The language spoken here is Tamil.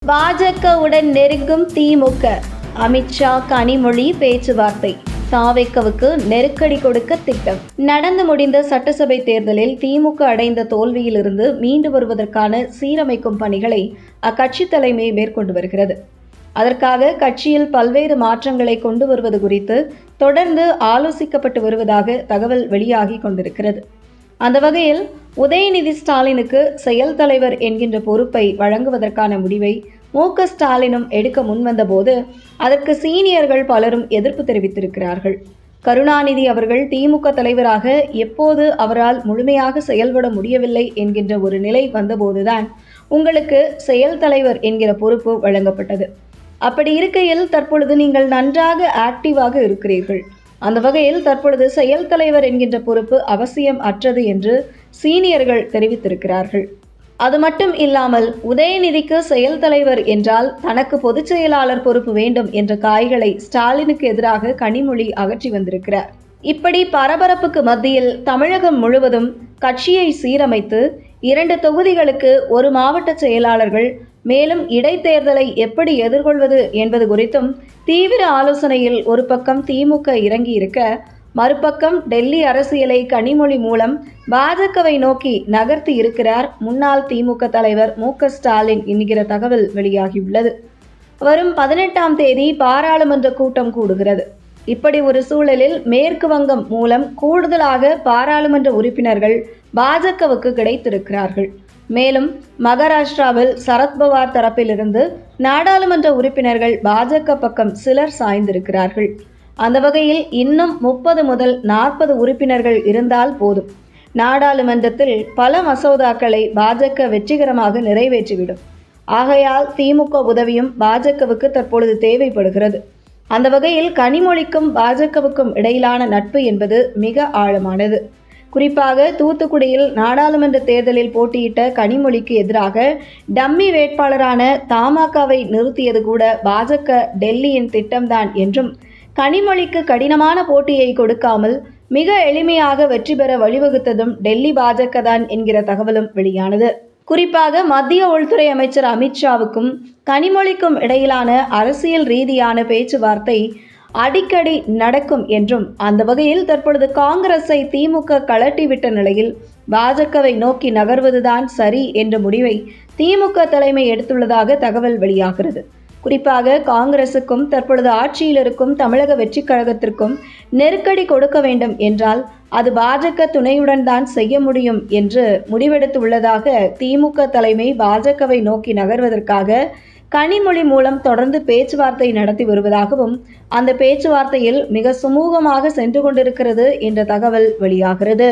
பாஜகவுடன் நெருங்கும் திமுக. அமித்ஷா கனிமொழி பேச்சுவார்த்தை. தாவேக்காவுக்கு நெருக்கடி கொடுக்க திட்டம். நடந்து முடிந்த சட்டசபை தேர்தலில் திமுக அடைந்த தோல்வியிலிருந்து மீண்டு வருவதற்கான சீரமைக்கும் பணிகளை அக்கட்சி தலைமை மேற்கொண்டு வருகிறது. அதற்காக கட்சியில் பல்வேறு மாற்றங்களை கொண்டு வருவது குறித்து தொடர்ந்து ஆலோசிக்கப்பட்டு வருவதாக தகவல் வெளியாகி கொண்டிருக்கிறது. அந்த வகையில் உதயநிதி ஸ்டாலினுக்கு செயல் தலைவர் என்கின்ற பொறுப்பை வழங்குவதற்கான முடிவை மு.க. ஸ்டாலினும் எடுக்க முன்வந்தபோது அதற்கு சீனியர்கள் பலரும் எதிர்ப்பு தெரிவித்திருக்கிறார்கள். கருணாநிதி அவர்கள் திமுக தலைவராக எப்போது அவரால் முழுமையாக செயல்பட முடியவில்லை என்கின்ற ஒரு நிலை வந்தபோதுதான் உங்களுக்கு செயல் தலைவர் என்கிற பொறுப்பு வழங்கப்பட்டது. அப்படி இருக்கையில் தற்பொழுது நீங்கள் நன்றாக ஆக்டிவாக இருக்கிறீர்கள். அந்த வகையில் தற்பொழுது செயல் தலைவர் என்கின்ற பொறுப்பு அவசியம் அற்றது என்று சீனியர்கள் தெரிவித்திருக்கிறார்கள். அது மட்டும் இல்லாமல் உதயநிதிக்கு செயல் தலைவர் என்றால் தனக்கு பொதுச் செயலாளர் பொறுப்பு வேண்டும் என்ற காய்களை ஸ்டாலினுக்கு எதிராக கனிமொழி அகற்றி வந்திருக்கிறார். இப்படி பரபரப்புக்கு மத்தியில் தமிழகம் முழுவதும் கட்சியை சீரமைத்து 2 தொகுதிகளுக்கு ஒரு மாவட்ட செயலாளர்கள், மேலும் இடைத்தேர்தலை எப்படி எதிர்கொள்வது என்பது குறித்தும் தீவிர ஆலோசனையில் ஒரு பக்கம் திமுக இறங்கி இருக்க, மறுபக்கம் டெல்லி அரசியலை கனிமொழி மூலம் பாஜகவை நோக்கி நகர்த்தி இருக்கிறார் முன்னாள் திமுக தலைவர் மு.க. ஸ்டாலின் என்கிற தகவல் வெளியாகியுள்ளது. வரும் 18ஆம் தேதி பாராளுமன்ற கூட்டம் கூடுகிறது. இப்படி ஒரு சூழலில் மேற்கு வங்கம் மூலம் கூடுதலாக பாராளுமன்ற உறுப்பினர்கள் பாஜகவுக்கு கிடைத்திருக்கிறார்கள். மேலும் மகாராஷ்டிராவில் சரத்பவார் தரப்பிலிருந்து நாடாளுமன்ற உறுப்பினர்கள் பாஜக பக்கம் சிலர் சாய்ந்திருக்கிறார்கள். அந்த வகையில் இன்னும் 30 முதல் 40 உறுப்பினர்கள் இருந்தால் போதும், நாடாளுமன்றத்தில் பல மசோதாக்களை பாஜக வெற்றிகரமாக நிறைவேற்றிவிடும். ஆகையால் திமுக உதவியும் பாஜகவுக்கு தற்பொழுது தேவைப்படுகிறது. அந்த வகையில் கனிமொழிக்கும் பாஜகவுக்கும் இடையிலான நட்பு என்பது மிக ஆழமானது. குறிப்பாக தூத்துக்குடியில் நாடாளுமன்ற தேர்தலில் போட்டியிட்ட கனிமொழிக்கு எதிராக டம்மி வேட்பாளரான தமாகாவை நிறுத்தியது கூட பாஜக டெல்லியின் திட்டம்தான் என்றும், கனிமொழிக்கு கடினமான போட்டியை கொடுக்காமல் மிக எளிமையாக வெற்றி பெற வழிவகுத்ததும் டெல்லி பாஜக தான் என்கிற தகவலும் வெளியானது. குறிப்பாக மத்திய உள்துறை அமைச்சர் அமித்ஷாவுக்கும் கனிமொழிக்கும் இடையிலான அரசியல் ரீதியான பேச்சுவார்த்தை அடிக்கடி நடக்கும் என்றும், அந்த வகையில் தற்பொழுது காங்கிரஸை திமுக கழட்டிவிட்ட நிலையில் பாஜகவை நோக்கி நகர்வதுதான் சரி என்ற முடிவை திமுக தலைமை எடுத்துள்ளதாக தகவல் வெளியாகிறது. குறிப்பாக காங்கிரசுக்கும் தற்பொழுது ஆட்சியில் இருக்கும் தமிழக வெற்றி கழகத்திற்கும் நெருக்கடி கொடுக்க வேண்டும் என்றால் அது பாஜக துணையுடன் தான் செய்ய முடியும் என்று முடிவெடுத்துள்ளதாக திமுக தலைமை பாஜகவை நோக்கி நகர்வதற்காக கனிமொழி மூலம் தொடர்ந்து பேச்சுவார்த்தை நடத்தி வருவதாகவும், அந்த பேச்சுவார்த்தையில் மிக சுமூகமாக சென்று கொண்டிருக்கிறது என்ற தகவல் வெளியாகிறது.